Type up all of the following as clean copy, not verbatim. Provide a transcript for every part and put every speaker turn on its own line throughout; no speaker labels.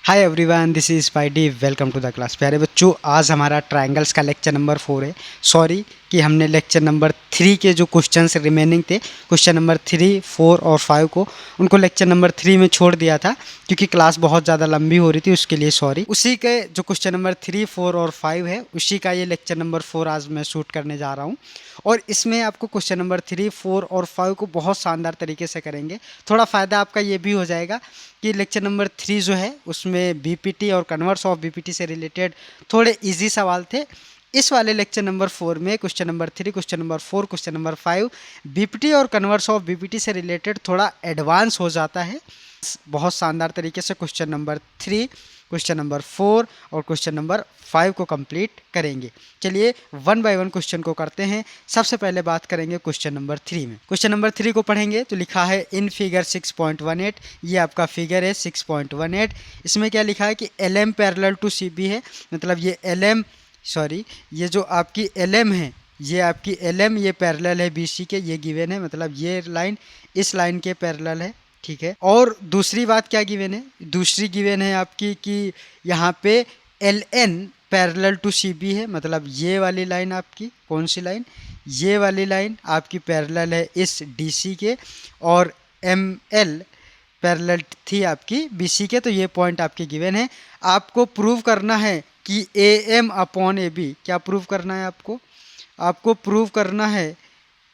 Hi everyone, this is Spidey. Welcome to the class. प्यारे बच्चों, आज हमारा ट्रायंगल्स का लेक्चर नंबर 4 है। सॉरी कि हमने लेक्चर नंबर 3 के जो क्वेश्चंस रिमेनिंग थे, क्वेश्चन नंबर 3, 4 और 5 को उनको लेक्चर नंबर 3 में छोड़ दिया था क्योंकि क्लास बहुत ज़्यादा लंबी हो रही थी, उसके लिए सॉरी। उसी के जो क्वेश्चन नंबर 3, 4 और 5 है, उसी का ये लेक्चर नंबर 4 आज मैं शूट करने जा रहा हूँ। और इसमें आपको क्वेश्चन नंबर 3, 4 और 5 को बहुत शानदार तरीके से करेंगे। थोड़ा फ़ायदा आपका ये भी हो जाएगा कि लेक्चर नंबर 3 जो है उसमें बीपीटी और कन्वर्स ऑफ बीपीटी से रिलेटेड थोड़े इजी सवाल थे। इस वाले लेक्चर नंबर 4 में question number 3, question number 4, question number 5 BPT और कन्वर्स ऑफ बीपीटी से रिलेटेड थोड़ा एडवांस हो जाता है। बहुत शानदार तरीके से क्वेश्चन नंबर 3, क्वेश्चन नंबर 4 और क्वेश्चन नंबर 5 को कंप्लीट करेंगे। चलिए वन बाय वन क्वेश्चन को करते हैं। सबसे पहले बात करेंगे क्वेश्चन नंबर 3 में। क्वेश्चन नंबर 3 को पढ़ेंगे तो लिखा है इन फिगर 6.18। ये आपका फिगर है 6.18। इसमें क्या लिखा है कि L M parallel to C B है। मतलब ये एल एम ये जो आपकी एल एम है, ये आपकी एल एम ये पैरेलल है बी सी के, ये गिवन है। मतलब ये लाइन इस लाइन के पैरेलल है, ठीक है। और दूसरी बात क्या गिवन है, दूसरी गिवन है आपकी कि यहाँ पे L N parallel to C B है। मतलब ये वाली लाइन आपकी कौन सी लाइन, ये वाली लाइन आपकी पैरेलल है इस डी सी के, और एम एल पैरेलल थी आपकी बी सी के। तो ये पॉइंट आपके गिवन है। आपको प्रूव करना है कि A M upon A B, क्या प्रूव करना है आपको, आपको प्रूव करना है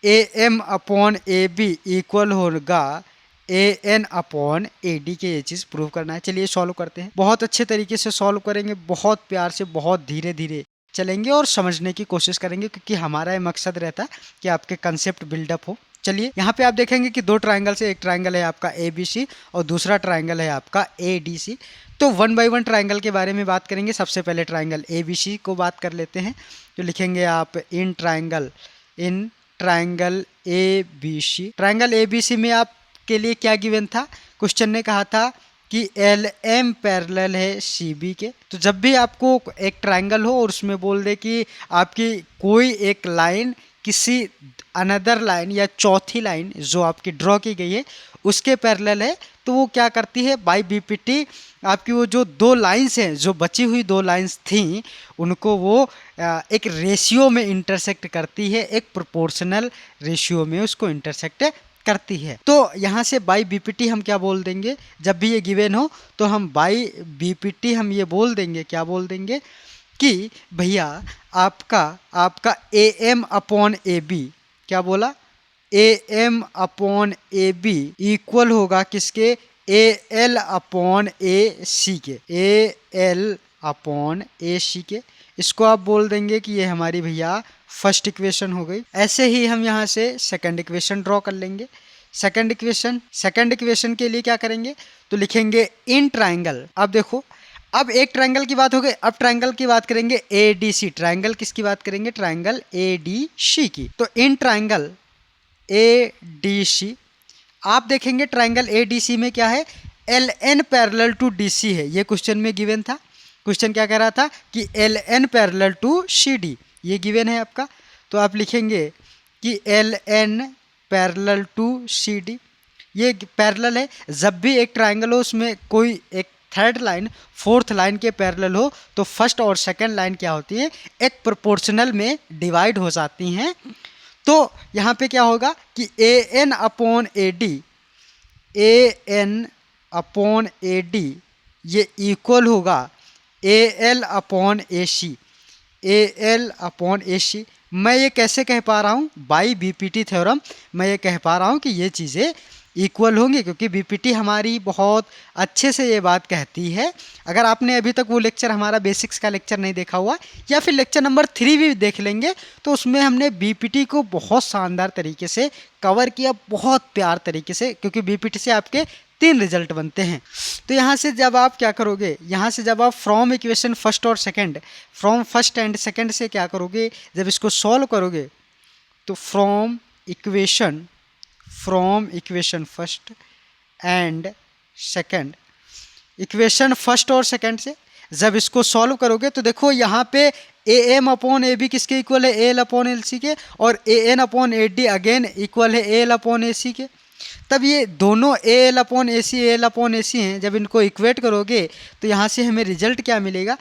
A M upon A B equal होगा A N upon A D के। ये चीज़ प्रूव करना है। चलिए सॉल्व करते हैं। बहुत अच्छे तरीके से सॉल्व करेंगे, बहुत प्यार से, बहुत धीरे धीरे चलेंगे और समझने की कोशिश करेंगे, क्योंकि हमारा ये मकसद रहता है कि आपके कंसेप्ट बिल्डअप हो। चलिए यहाँ पे आप देखेंगे कि दो ट्रायंगल से, एक ट्रायंगल है आपका ए बी सी और दूसरा ट्रायंगल है आपका ए डी सी। तो वन बाय वन ट्रायंगल के बारे में बात करेंगे। सबसे पहले ट्रायंगल ए बी सी को बात कर लेते हैं। तो लिखेंगे आप in triangle A B C. Triangle A B C में आप के लिए क्या गिवन था, क्वेश्चन ने कहा था कि एल एम पैरेलल है सी बी के। तो जब भी आपको एक ट्रायंगल हो और उसमें बोल दे कि आपकी कोई एक लाइन किसी अनदर लाइन या चौथी लाइन जो आपकी ड्रॉ की गई है उसके पैरेलल है, तो वो क्या करती है, बाय बीपीटी आपकी वो जो दो लाइंस हैं, जो बची हुई दो लाइंस थी, उनको वो एक रेशियो में इंटरसेक्ट करती है, एक प्रोपोर्शनल रेशियो में उसको इंटरसेक्ट करती है। तो यहाँ से बाई बीपीटी हम क्या बोल देंगे, जब भी ये गिवन हो तो हम बाई बीपीटी हम ये बोल देंगे, क्या बोल देंगे कि भैया आपका A M upon A B, क्या बोला, A M upon A B equal होगा किसके, ए एल अपॉन ए सी के, ए एल अपॉन ए सी के। इसको आप बोल देंगे कि ये हमारी भैया फर्स्ट इक्वेशन हो गई। ऐसे ही हम यहाँ से सेकंड इक्वेशन ड्रॉ कर लेंगे। सेकंड इक्वेशन के लिए क्या करेंगे, तो लिखेंगे इन ट्रायंगल। अब देखो, अब एक ट्रायंगल की बात हो गई, अब ट्रायंगल की बात करेंगे ए डी सी। ट्रायंगल किसकी बात करेंगे, ट्रायंगल ए डी सी की। तो इन ट्रायंगल ए डी सी आप देखेंगे ट्रायंगल ए डी सी में क्या है, L N parallel to D C है। ये क्वेश्चन में गिवन था। क्वेश्चन क्या कह रहा था कि L N parallel to C D, ये गिवन है आपका। तो आप लिखेंगे कि L N parallel to C D, ये पैरेलल है। जब भी एक ट्रायंगल हो उसमें कोई एक थर्ड लाइन फोर्थ लाइन के पैरेलल हो तो फर्स्ट और सेकंड लाइन क्या होती है, एक प्रोपोर्शनल में डिवाइड हो जाती हैं। तो यहाँ पे क्या होगा कि A N upon A D, A N upon A D ये इक्वल होगा A L upon A C, A L upon A C. मैं ये कैसे कह पा रहा हूँ, बाई बीपीटी थ्योरम मैं ये कह पा रहा हूँ कि ये चीज़ें इक्वल होंगी, क्योंकि बीपीटी हमारी बहुत अच्छे से ये बात कहती है। अगर आपने अभी तक वो लेक्चर, हमारा बेसिक्स का लेक्चर नहीं देखा हुआ, या फिर लेक्चर नंबर 3 भी देख लेंगे, तो उसमें हमने बीपीटी को बहुत शानदार तरीके से कवर किया, बहुत प्यार तरीके से, क्योंकि बीपीटी से आपके 3 रिजल्ट बनते हैं। तो यहाँ से जब आप क्या करोगे, यहाँ से जब आप फ्रॉम इक्वेशन फर्स्ट और second, from first and second से क्या करोगे, जब इसको सॉल्व करोगे तो from equation first and second, equation first और सेकंड से जब इसको सॉल्व करोगे तो देखो यहाँ पे A M upon A B किसके इक्वल है, A L upon L C के, और A N upon A D again equal है ए एल अपॉन ए सी के। मतलब ये दोनों ए एल अपॉन ए सी हैं, जब इनको इक्वेट करोगे तो यहाँ से हमें रिजल्ट क्या मिलेगा,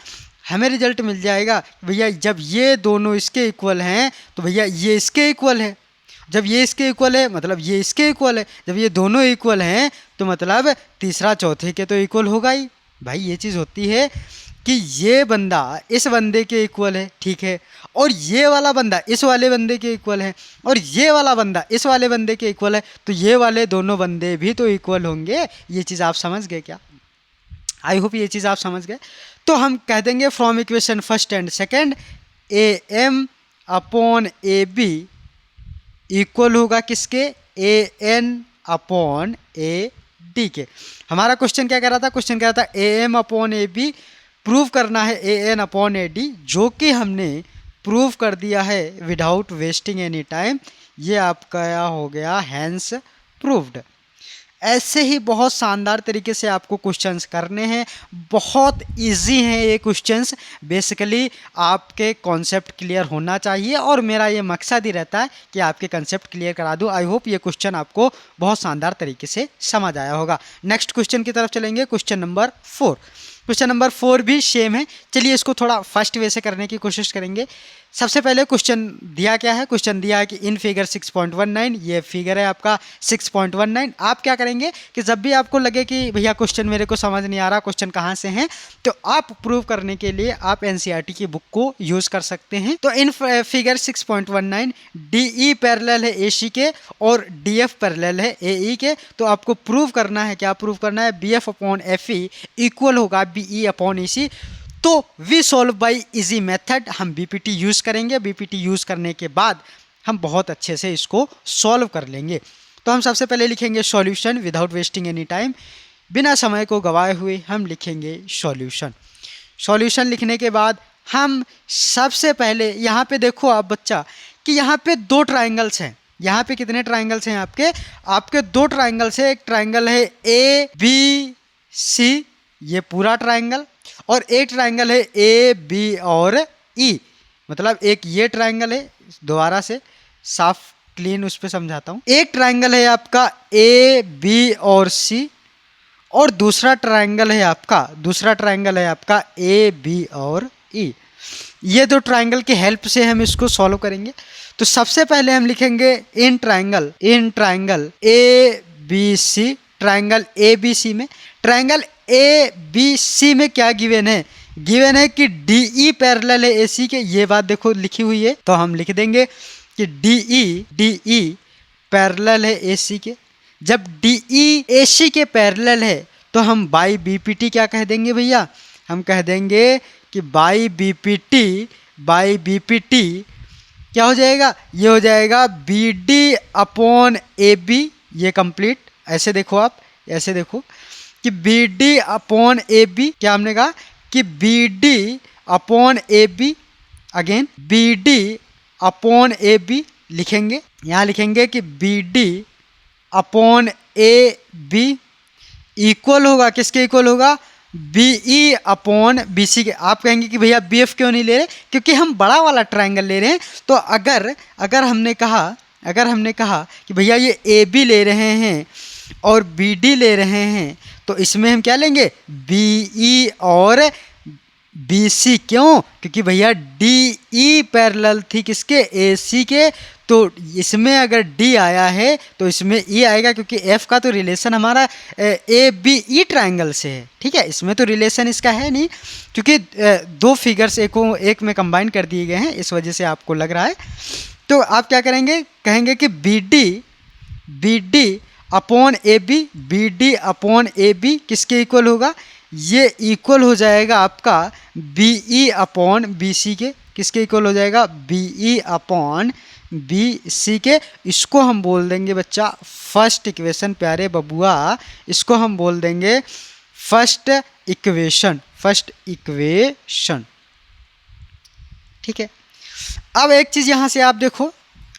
हमें रिजल्ट मिल जाएगा भैया जब ये दोनों इसके इक्वल हैं तो भैया ये इसके इक्वल है, जब ये इसके इक्वल है मतलब ये इसके इक्वल है, जब ये दोनों इक्वल हैं तो मतलब तीसरा चौथे के तो इक्वल होगा ही। भाई ये चीज़ होती है कि ये बंदा इस बंदे के इक्वल है, ठीक है, और ये वाला बंदा इस वाले बंदे के इक्वल है, और ये वाला बंदा इस वाले बंदे के इक्वल है, तो ये वाले दोनों बंदे भी तो इक्वल होंगे। ये चीज़ आप समझ गए क्या? आई होप ये चीज़ आप समझ गए। तो हम कह देंगे from equation first and second A M upon A B equal होगा किसके, A N upon A D के। हमारा क्वेश्चन क्या कह रहा था, क्वेश्चन कह रहा था A M upon A B prove करना है A N upon A D, जो कि हमने प्रूव कर दिया है विदाउट वेस्टिंग एनी टाइम। ये आपका हो गया हैंस प्रूव्ड। ऐसे ही बहुत शानदार तरीके से आपको क्वेश्चंस करने हैं, बहुत इजी हैं ये क्वेश्चंस। बेसिकली आपके कॉन्सेप्ट क्लियर होना चाहिए और मेरा ये मकसद ही रहता है कि आपके कॉन्सेप्ट क्लियर करा दूं। आई होप ये क्वेश्चन आपको बहुत शानदार तरीके से समझ आया होगा। नेक्स्ट क्वेश्चन की तरफ चलेंगे, क्वेश्चन नंबर 4। क्वेश्चन नंबर 4 भी सेम है। चलिए इसको थोड़ा फर्स्ट वे से करने की कोशिश करेंगे। सबसे पहले क्वेश्चन दिया क्या है, क्वेश्चन दिया है कि इन फिगर 6.19, ये फिगर है आपका 6.19। आप क्या करेंगे कि जब भी आपको लगे कि भैया क्वेश्चन मेरे को समझ नहीं आ रहा, क्वेश्चन कहाँ से हैं, तो आप प्रूव करने के लिए आप एनसीईआरटी की बुक को यूज़ कर सकते हैं। तो इन फिगर 6.19 डीई पैरेलल है एसी के और डीएफ पैरेलल है एई के। तो आपको प्रूव करना है, क्या प्रूव करना है, बीएफ अपॉन एफई इक्वल होगा बीई अपॉन ईसी। तो we solve by easy method, हम बीपीटी यूज़ करेंगे। बीपीटी यूज़ करने के बाद हम बहुत अच्छे से इसको सॉल्व कर लेंगे। तो हम सबसे पहले लिखेंगे solution without wasting any time, बिना समय को गवाए हुए हम लिखेंगे सॉल्यूशन। सॉल्यूशन लिखने के बाद हम सबसे पहले यहाँ पे देखो आप बच्चा कि यहाँ पे 2 ट्राइंगल्स हैं। यहाँ पे कितने ट्राइंगल्स हैं आपके 2 ट्राइंगल्स है। एक ट्राइंगल है ए बी सी, ये पूरा ट्राइंगल, और एक ट्राइंगल है ए बी और ई। मतलब एक ये ट्राइंगल है, दोबारा से साफ क्लीन उस पर समझाता हूँ। एक ट्राइंगल है आपका ए बी और सी, और दूसरा ट्राइंगल है आपका ए बी और ई। ये 2 ट्राइंगल की हेल्प से हम इसको सॉल्व करेंगे। तो सबसे पहले हम लिखेंगे in triangle A B C, triangle A B C में, ट्राइंगल ए बी सी में क्या गिवन है कि डीई पैरेलल है एसी के। ये बात देखो लिखी हुई है, तो हम लिख देंगे कि डीई पैरेलल है एसी के। जब डीई एसी के पैरेलल है तो हम बाई बीपीटी क्या कह देंगे भैया, हम कह देंगे कि बाई बीपीटी क्या हो जाएगा, ये हो जाएगा B D upon A B. ये कंप्लीट ऐसे देखो, आप ऐसे देखो कि B D upon A B, क्या हमने कहा कि B D upon A B, again B D upon A B लिखेंगे। यहाँ लिखेंगे कि B D upon A B equal होगा, किसके इक्वल होगा, B E upon B C के। आप कहेंगे कि भैया बी एफ क्यों नहीं ले रहे, क्योंकि हम बड़ा वाला ट्राइंगल ले रहे हैं। तो अगर हमने कहा कि भैया ये ए बी ले रहे हैं और बी डी ले रहे हैं, तो इसमें हम क्या लेंगे, बी ई और बी सी। क्यों, क्योंकि भैया डी ई पैरेलल थी किसके, ए सी के। तो इसमें अगर डी आया है तो इसमें ई आएगा, क्योंकि एफ का तो रिलेशन हमारा ए बी ई ट्राइंगल से है, ठीक है। इसमें तो रिलेशन इसका है नहीं, क्योंकि 2 फिगर्स एक में कंबाइन कर दिए गए हैं, इस वजह से आपको लग रहा है। तो आप क्या करेंगे, कहेंगे कि B D upon A B, B D upon A B किसके इक्वल होगा, ये इक्वल हो जाएगा आपका B E upon B C के। किसके इक्वल हो जाएगा, B E upon B C के। इसको हम बोल देंगे बच्चा फर्स्ट इक्वेशन, प्यारे बबुआ, इसको हम बोल देंगे फर्स्ट इक्वेशन, ठीक है। अब एक चीज़ यहाँ से आप देखो,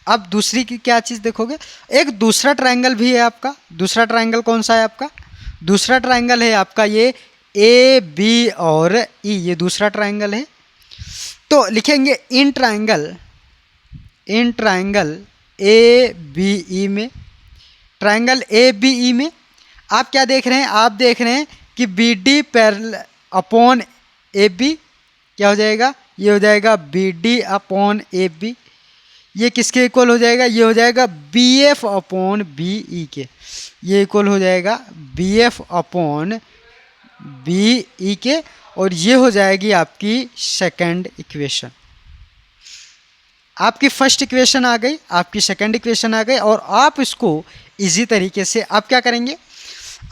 अब दूसरी की क्या चीज़ देखोगे, एक दूसरा ट्राइंगल भी है आपका। दूसरा ट्राइंगल कौन सा है आपका, दूसरा ट्राइंगल है आपका ये ए बी और ई, ये दूसरा ट्राइंगल है। तो लिखेंगे in triangle A B E में, ट्रायंगल ए बी ई में आप क्या देख रहे हैं, आप देख रहे हैं कि B D parallel upon A B क्या हो जाएगा, ये हो जाएगा B D upon A B. ये किसके इक्वल हो जाएगा, ये हो जाएगा B F upon B E के। ये इक्वल हो जाएगा B F upon B E के, और ये हो जाएगी आपकी सेकंड इक्वेशन। आपकी फर्स्ट इक्वेशन आ गई, आपकी सेकंड इक्वेशन आ गई, और आप इसको इजी तरीके से आप क्या करेंगे।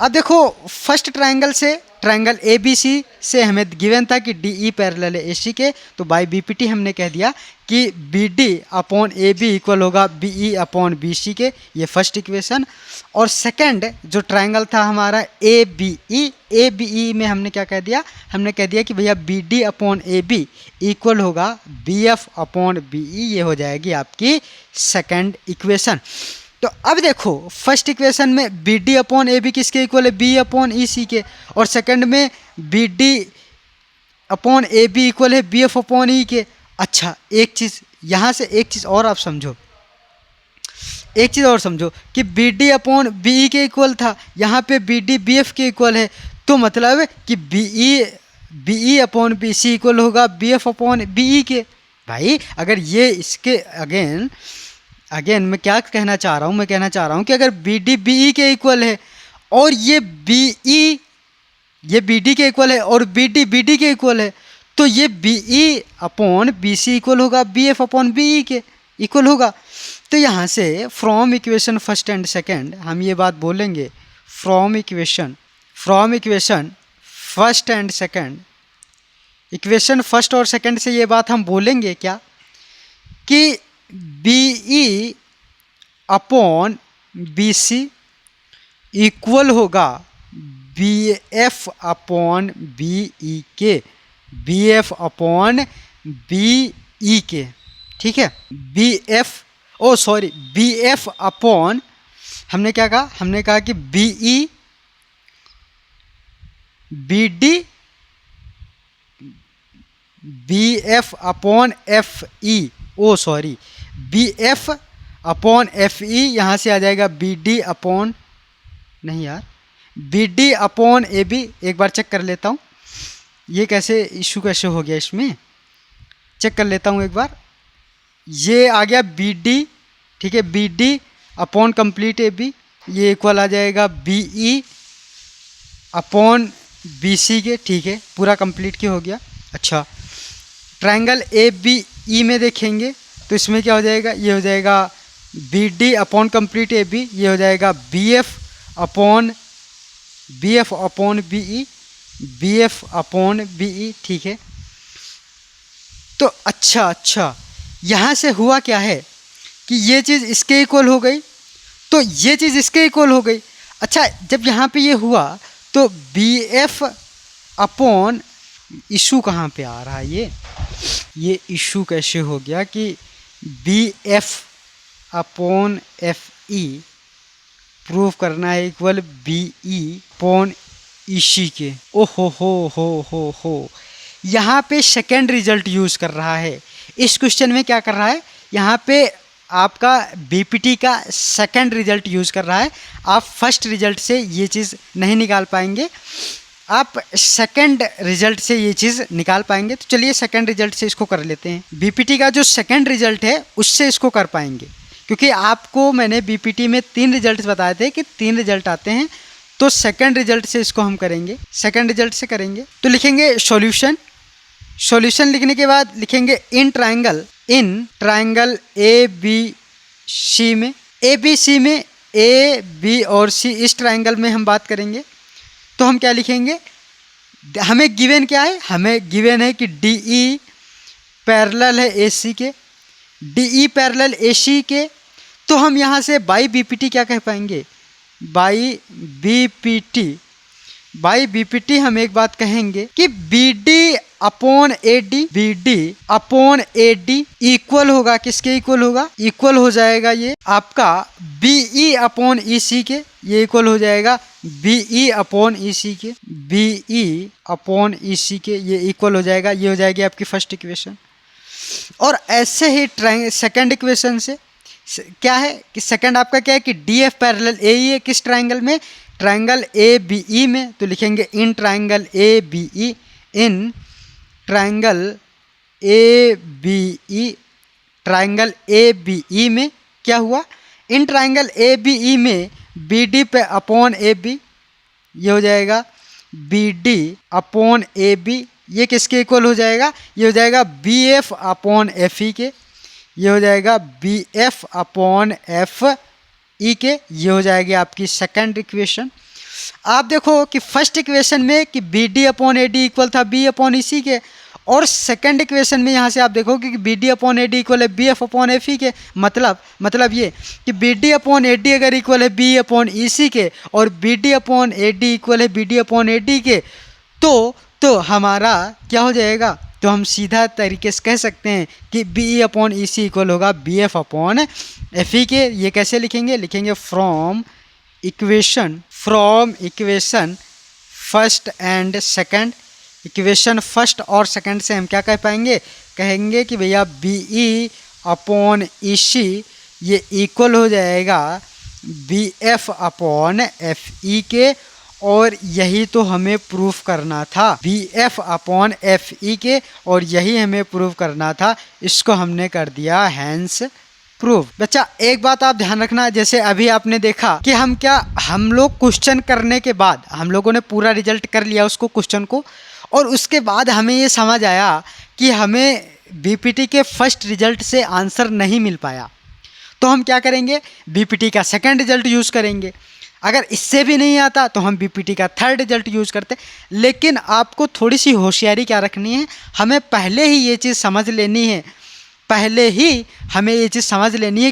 अब देखो फर्स्ट ट्रायंगल से, ट्रायंगल ए बी सी से हमें गिवन था कि डी ई पैरेलल है ए सी के, तो बाय बी पी टी हमने कह दिया कि B D upon A B equal होगा B E upon B C के। ये फर्स्ट इक्वेशन। और सेकंड जो ट्रायंगल था हमारा ए बी ई में हमने क्या कह दिया, हमने कह दिया कि भैया B D upon A B equal होगा B F upon B E. ये हो जाएगी आपकी सेकंड इक्वेशन। तो अब देखो फर्स्ट इक्वेशन में B D upon A B किसके इक्वल है, बी अपॉन ई सी के, और सेकंड में B D upon A B equal है बी एफ अपॉन ई के। अच्छा एक चीज़ यहाँ से, एक चीज़ और आप समझो, एक चीज़ और समझो कि B D upon B E के इक्वल था, यहाँ पे बी डी बी एफ के इक्वल है, तो मतलब है कि B E upon B C equal होगा B F upon B E के। भाई अगर ये इसके अगेन मैं क्या कहना चाह रहा हूँ, मैं कहना चाह रहा हूँ कि अगर बी डी बी ई के इक्वल है और ये बी डी के इक्वल है और बी डी के इक्वल है, तो ये B E upon B C equal होगा B F upon B E के इक्वल होगा। तो यहाँ से from equation first and second हम ये बात बोलेंगे, from equation first and second, equation first और सेकंड से ये बात हम बोलेंगे क्या कि B E upon B C equal होगा B F upon B E के, B F upon B E के। ठीक है, बी एफ अपॉन, हमने क्या कहा, हमने कहा कि B E B D B F upon F E, B F upon F E, यहाँ से आ जाएगा बी डी अपॉन, नहीं यार, B D upon A B. एक बार चेक कर लेता हूँ ये कैसे इशू कैसे हो गया, इसमें चेक कर लेता हूँ एक बार। ये आ गया बी डी, ठीक है, B D upon complete A B, ये इक्वल आ जाएगा B E upon B C के। ठीक है, पूरा कंप्लीट के हो गया। अच्छा ट्रायंगल ए बी ई में देखेंगे तो इसमें क्या हो जाएगा, ये हो जाएगा B D upon complete A B, ये हो जाएगा B F upon B E, B F upon B E. ठीक है, तो अच्छा यहाँ से हुआ क्या है कि ये चीज़ इसके इक्वल हो गई, तो ये चीज़ इसके इक्वल हो गई। अच्छा जब यहाँ पे ये हुआ तो बी एफ अपॉन, इशू कहाँ पे आ रहा है, ये इशू कैसे हो गया कि B F upon F E prove करना है equal B E upon E C के। ओ हो, यहाँ पे सेकेंड रिजल्ट यूज़ कर रहा है। इस क्वेश्चन में क्या कर रहा है, यहाँ पे आपका बीपीटी का सेकेंड रिजल्ट यूज़ कर रहा है। आप फर्स्ट रिजल्ट से ये चीज़ नहीं निकाल पाएंगे, आप सेकंड रिजल्ट से ये चीज़ निकाल पाएंगे। तो चलिए सेकंड रिजल्ट से इसको कर लेते हैं। बीपीटी का जो सेकंड रिजल्ट है उससे इसको कर पाएंगे, क्योंकि आपको मैंने बीपीटी में 3 रिजल्ट बताए थे कि 3 रिजल्ट आते हैं, तो सेकंड रिजल्ट से इसको हम करेंगे, सेकंड रिजल्ट से करेंगे। तो लिखेंगे सॉल्यूशन लिखने के बाद लिखेंगे in triangle A B C में, ए बी और सी, इस ट्रायंगल में हम बात करेंगे। तो हम क्या लिखेंगे, हमें गिवन क्या है, हमें गिवन है कि डी ई पैरेलल है ए सी के, डी ई पैरेलल ए सी के। तो हम यहाँ से बाई बीपीटी क्या कह पाएंगे, बाई बीपीटी हम एक बात कहेंगे कि B D upon A D equal होगा, किसके इक्वल होगा, इक्वल हो जाएगा ये आपका B E upon E C के, ये इक्वल हो जाएगा B E upon E C के, ये इक्वल हो जाएगा, ये हो जाएगी आपकी फर्स्ट इक्वेशन। और ऐसे ही सेकंड इक्वेशन क्या है कि सेकंड आपका क्या है कि डी एफ पैरेलल ए ई है किस ट्राइंगल में, ट्राइंगल ए बी ई में। तो लिखेंगे in triangle A B E, in triangle A B E, triangle A B E में क्या हुआ, in triangle A B E में बी डी पे अपॉन ए बी, ये हो जाएगा B D upon A B, ये किसके इक्वल हो जाएगा, ये हो जाएगा B F upon F E के, ये हो जाएगा B F upon F E के, ये हो जाएगी आपकी सेकंड इक्वेशन। आप देखो कि फर्स्ट इक्वेशन में कि B D upon A D equal था बी अपॉन ई सी के, और सेकंड इक्वेशन में यहाँ से आप देखोगे कि B D upon A D equal है B F upon F E के। मतलब ये कि B D upon A D अगर इक्वल है बी अपॉन ई सी के और B D upon A D equal है B D upon A D के, तो हमारा क्या हो जाएगा, तो हम सीधा तरीके से कह सकते हैं कि B E upon E C equal होगा B F upon F E के। ये कैसे लिखेंगे, लिखेंगे from equation first and second, equation first और सेकंड से हम क्या कह पाएंगे, कहेंगे कि भैया बी ई अपॉन ई सी ये इक्वल हो जाएगा B F upon F E के, और यही तो हमें प्रूफ करना था, B F upon F E के, और यही हमें प्रूफ करना था। इसको हमने कर दिया हैंस प्रूफ। बच्चा एक बात आप ध्यान रखना, जैसे अभी आपने देखा कि हम लोग क्वेश्चन करने के बाद हम लोगों ने पूरा रिजल्ट कर लिया उसको क्वेश्चन को, और उसके बाद हमें ये समझ आया कि हमें बीपीटी के फर्स्ट रिजल्ट से आंसर नहीं मिल पाया, तो हम क्या करेंगे, बीपीटी का सेकंड रिजल्ट यूज़ करेंगे। अगर इससे भी नहीं आता तो हम बीपीटी का थर्ड रिजल्ट यूज़ करते। लेकिन आपको थोड़ी सी होशियारी क्या रखनी है, हमें पहले ही ये चीज़ समझ लेनी है,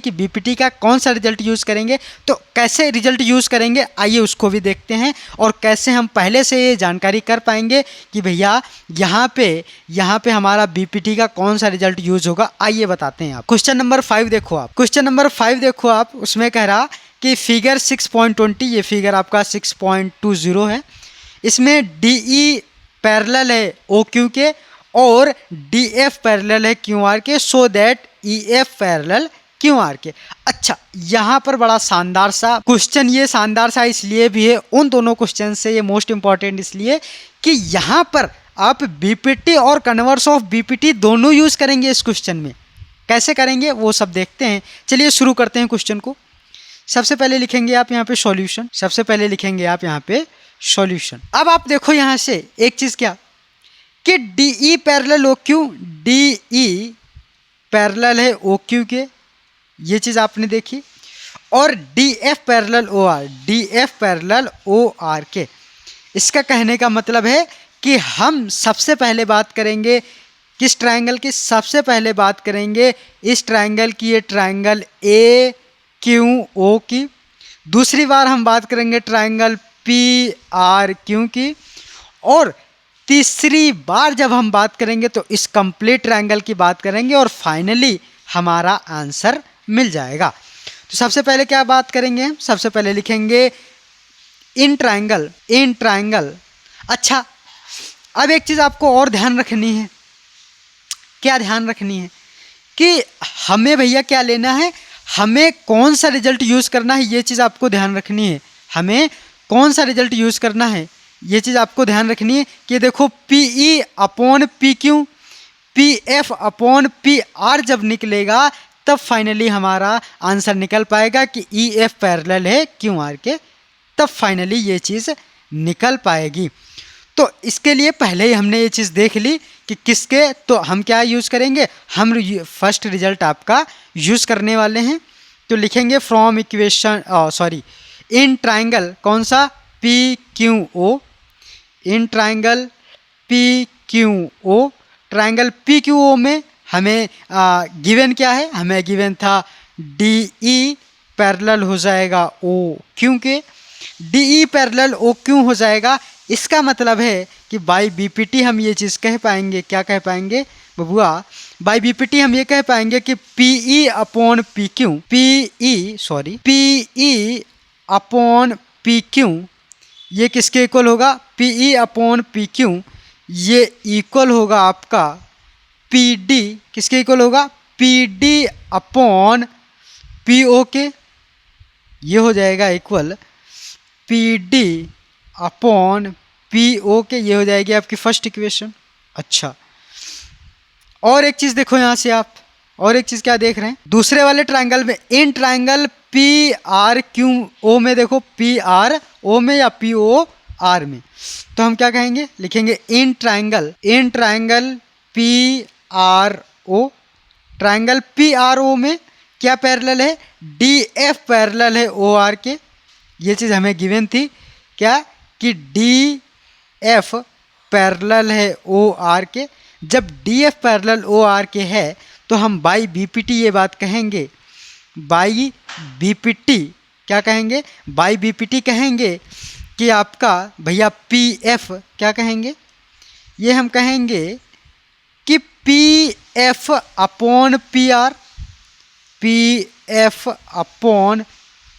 कि बीपीटी का कौन सा रिजल्ट यूज़ करेंगे। तो कैसे रिजल्ट यूज़ करेंगे आइए उसको भी देखते हैं, और कैसे हम पहले से ये जानकारी कर पाएंगे कि भैया यहाँ पे हमारा बीपीटी का कौन सा रिजल्ट यूज़ होगा। आइए बताते हैं आप। क्वेश्चन नंबर 5 देखो आप, उसमें कह रहा कि फिगर 6.20, ये फिगर आपका 6.20 है। इसमें डी ई पैरेलल है ओ क्यू के और डी एफ पैरेलल है क्यू आर के, so that E F parallel Q R के। अच्छा, यहाँ पर बड़ा शानदार सा क्वेश्चन, ये शानदार सा इसलिए भी है उन दोनों क्वेश्चन से, ये मोस्ट इंपॉर्टेंट इसलिए कि यहाँ पर आप बीपीटी और कन्वर्स ऑफ बीपीटी दोनों यूज़ करेंगे इस क्वेश्चन में। कैसे करेंगे वो सब देखते हैं। चलिए शुरू करते हैं क्वेश्चन को। सबसे पहले लिखेंगे आप यहाँ पे सॉल्यूशन। अब आप देखो यहाँ से एक चीज़ क्या कि D E parallel O Q, D E parallel है ओ क्यू के, ये चीज़ आपने देखी, और D F parallel O R के। इसका कहने का मतलब है कि हम सबसे पहले बात करेंगे किस ट्रायंगल की, सबसे पहले बात करेंगे इस ट्रायंगल की, ये ट्रायंगल ए क्यू ओ की। दूसरी बार हम बात करेंगे ट्रायंगल पी आर क्यू की, और तीसरी बार जब हम बात करेंगे तो इस कंप्लीट ट्रायंगल की बात करेंगे, और फाइनली हमारा आंसर मिल जाएगा। तो सबसे पहले क्या बात करेंगे हम, सबसे पहले लिखेंगे इन ट्रायंगल। अच्छा, अब एक चीज़ आपको और ध्यान रखनी है, क्या ध्यान रखनी है कि हमें भैया क्या लेना है, हमें कौन सा रिजल्ट यूज़ करना है, ये चीज़ आपको ध्यान रखनी है। हमें कौन सा रिजल्ट यूज़ करना है ये चीज़ आपको ध्यान रखनी है कि देखो P E upon P Q, P F upon P are जब निकलेगा तब फाइनली हमारा आंसर निकल पाएगा कि ई एफ पैरेलल है क्यू आर के, तब फाइनली ये चीज़ निकल पाएगी। तो इसके लिए पहले ही हमने ये चीज़ देख ली कि किसके, तो हम क्या यूज़ करेंगे, हम फर्स्ट रिजल्ट आपका यूज़ करने वाले हैं। तो लिखेंगे फ्रॉम इक्वेशन इन ट्राइंगल कौन सा, P Q O, in triangle P Q O, triangle P Q O में हमें गिवन क्या है, हमें गिवन था डी ई पैरेलल हो जाएगा ओ क्यू के, D E parallel O Q हो जाएगा। इसका मतलब है कि बाई बीपीटी हम ये चीज़ कह पाएंगे, क्या कह पाएंगे बबुआ, बाई बीपीटी हम ये कह पाएंगे कि P E upon P Q, P E upon P Q ये किसके इक्वल होगा, P E upon P Q ये इक्वल होगा आपका पी डी, किसके इक्वल होगा, P D upon P O के, ये हो जाएगा equal P D upon P O के, ये हो जाएगी आपकी फर्स्ट इक्वेशन। अच्छा, और एक चीज़ देखो यहाँ से आप, और एक चीज़ क्या देख रहे हैं दूसरे वाले ट्रायंगल में, in triangle P R Q O में, देखो पी आर ओ में या पी ओ आर में, तो हम क्या कहेंगे, लिखेंगे in triangle P R O, triangle P R O में क्या पैरेलल है, डी एफ पैरेलल है ओ आर के। ये चीज़ हमें गिवन थी क्या, कि डी एफ पैरेलल है ओ आर के। जब D F parallel O R के है तो हम बाई बी पी टी ये बात कहेंगे, बाई बी पी टी क्या कहेंगे, बाई बी पी टी कहेंगे कि आपका भैया पी एफ क्या कहेंगे, ये हम कहेंगे कि P F upon P R, P F upon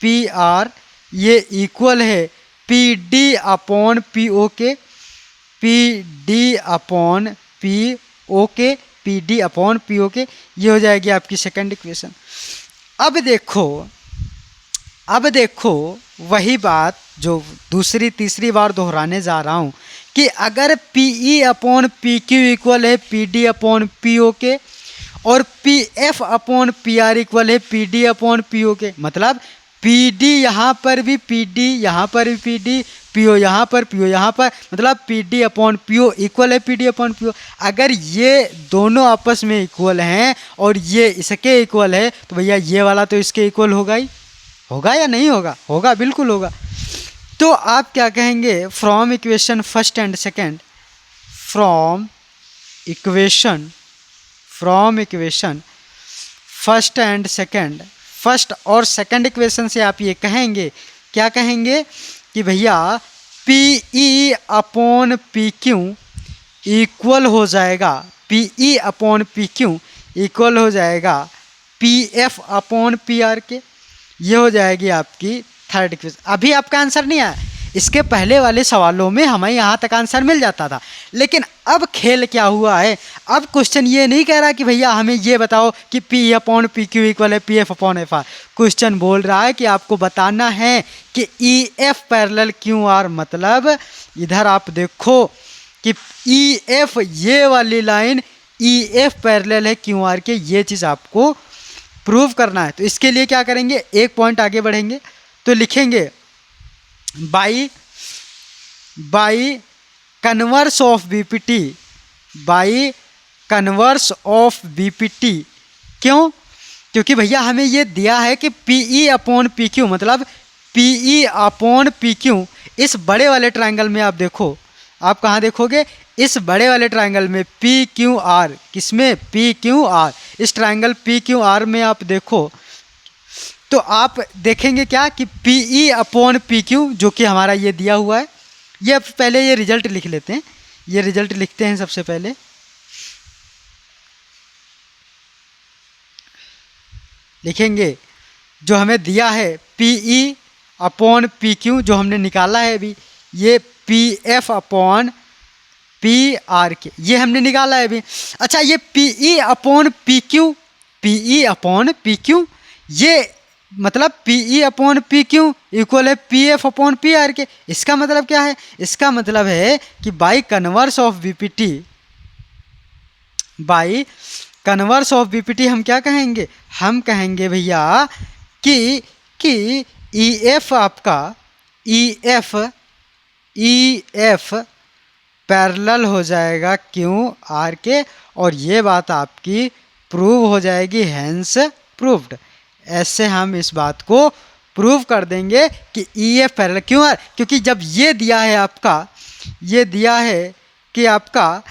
P R ये इक्वल है P D upon P O के, P D upon P O के, P D upon P O के, ये हो जाएगी आपकी सेकंड इक्वेशन। अब देखो वही बात जो दूसरी तीसरी बार दोहराने जा रहा हूँ कि अगर P E upon P Q equal है P D upon P O के और P F upon P R equal है P D upon P O के, मतलब पी डी यहाँ पर भी पी डी, यहाँ पर भी पी डी, पी ओ यहाँ पर, पी ओ यहाँ पर, मतलब P D upon P O equal है P D upon P O. अगर ये दोनों आपस में इक्वल हैं और ये इसके इक्वल है तो भैया ये वाला तो इसके इक्वल होगा ही, होगा या नहीं होगा, होगा, बिल्कुल होगा। तो आप क्या कहेंगे, from equation first and second, from equation first and second, first और सेकंड इक्वेशन से आप ये कहेंगे, क्या कहेंगे कि भैया P E upon P Q equal हो जाएगा, P E upon P Q equal हो जाएगा P F upon P R के, ये हो जाएगी आपकी थर्ड इक्वेशन। अभी आपका आंसर नहीं आया, इसके पहले वाले सवालों में हमें यहाँ तक आंसर मिल जाता था, लेकिन अब खेल क्या हुआ है, अब क्वेश्चन ये नहीं कह रहा कि भैया हमें ये बताओ कि P upon P Q equal है P F upon F R. Question बोल रहा है कि आपको बताना है कि E F parallel Q R, मतलब इधर आप देखो कि ई एफ, ये वाली लाइन ई एफ पैरेलल है क्यू आर के, ये चीज़ आपको प्रूव करना है। तो इसके लिए क्या करेंगे, एक पॉइंट आगे बढ़ेंगे तो लिखेंगे by converse of BPT, by converse of BPT. क्यों, क्योंकि भैया हमें ये दिया है कि पीई अपॉन पी क्यू, मतलब पीई अपॉन पी क्यू इस बड़े वाले ट्रायंगल में आप देखो, आप कहाँ देखोगे, इस बड़े वाले ट्रायंगल में पी क्यू आर, किसमें, पी क्यू आर, इस ट्रायंगल पी क्यू आर में आप देखो तो आप देखेंगे क्या कि P E upon P Q, जो कि हमारा ये दिया हुआ है, ये पहले ये रिजल्ट लिख लेते हैं, ये रिजल्ट लिखते हैं सबसे पहले। लिखेंगे जो हमें दिया है P E upon P Q, जो हमने निकाला है अभी, ये P F upon P R के, ये हमने निकाला है अभी। अच्छा, ये P E upon P Q, P E upon P Q, ये मतलब P E upon P Q equal है P F upon P R के। इसका मतलब क्या है, इसका मतलब है कि by converse of BPT, by converse of BPT हम क्या कहेंगे, हम कहेंगे भैया कि ई एफ आपका ई एफ पैरेलल हो जाएगा क्यू आर के, और ये बात आपकी प्रूव हो जाएगी, हैंस प्रूव्ड। ऐसे हम इस बात को प्रूव कर देंगे कि ई एफ पैरेलल क्यों आर, क्योंकि जब ये दिया है आपका, ये दिया है कि आपका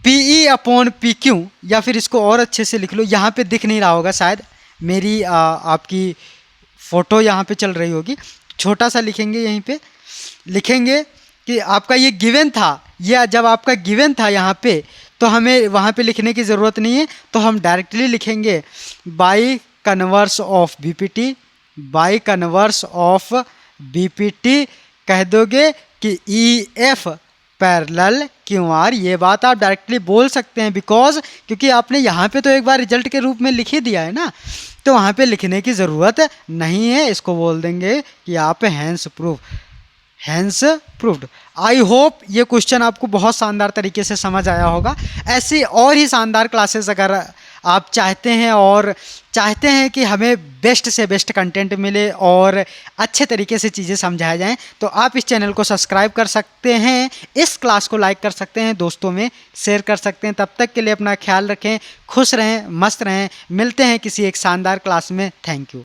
P E upon P Q, या फिर इसको और अच्छे से लिख लो, यहाँ पे दिख नहीं रहा होगा शायद, मेरी आपकी फ़ोटो यहाँ पे चल रही होगी, छोटा सा लिखेंगे, यहीं पे लिखेंगे कि आपका ये गिवन था, ये जब आपका गिवन था यहाँ पे, तो हमें वहाँ पे लिखने की ज़रूरत नहीं है, तो हम डायरेक्टली लिखेंगे by converse of BPT, by converse of BPT कह दोगे कि E F parallel Q are, ये बात आप डायरेक्टली बोल सकते हैं, बिकॉज क्योंकि आपने यहाँ पे तो एक बार रिजल्ट के रूप में लिख ही दिया है ना, तो वहाँ पे लिखने की ज़रूरत नहीं है, इसको बोल देंगे कि आप हैंस प्रूफ्ड। आई होप ये क्वेश्चन आपको बहुत शानदार तरीके से समझ आया होगा। ऐसी और ही शानदार क्लासेस अगर आप चाहते हैं और चाहते हैं कि हमें बेस्ट से बेस्ट कंटेंट मिले और अच्छे तरीके से चीज़ें समझाई जाएं, तो आप इस चैनल को सब्सक्राइब कर सकते हैं, इस क्लास को लाइक कर सकते हैं, दोस्तों में शेयर कर सकते हैं। तब तक के लिए अपना ख्याल रखें, खुश रहें, मस्त रहें। मिलते हैं किसी एक शानदार क्लास में। Thank you.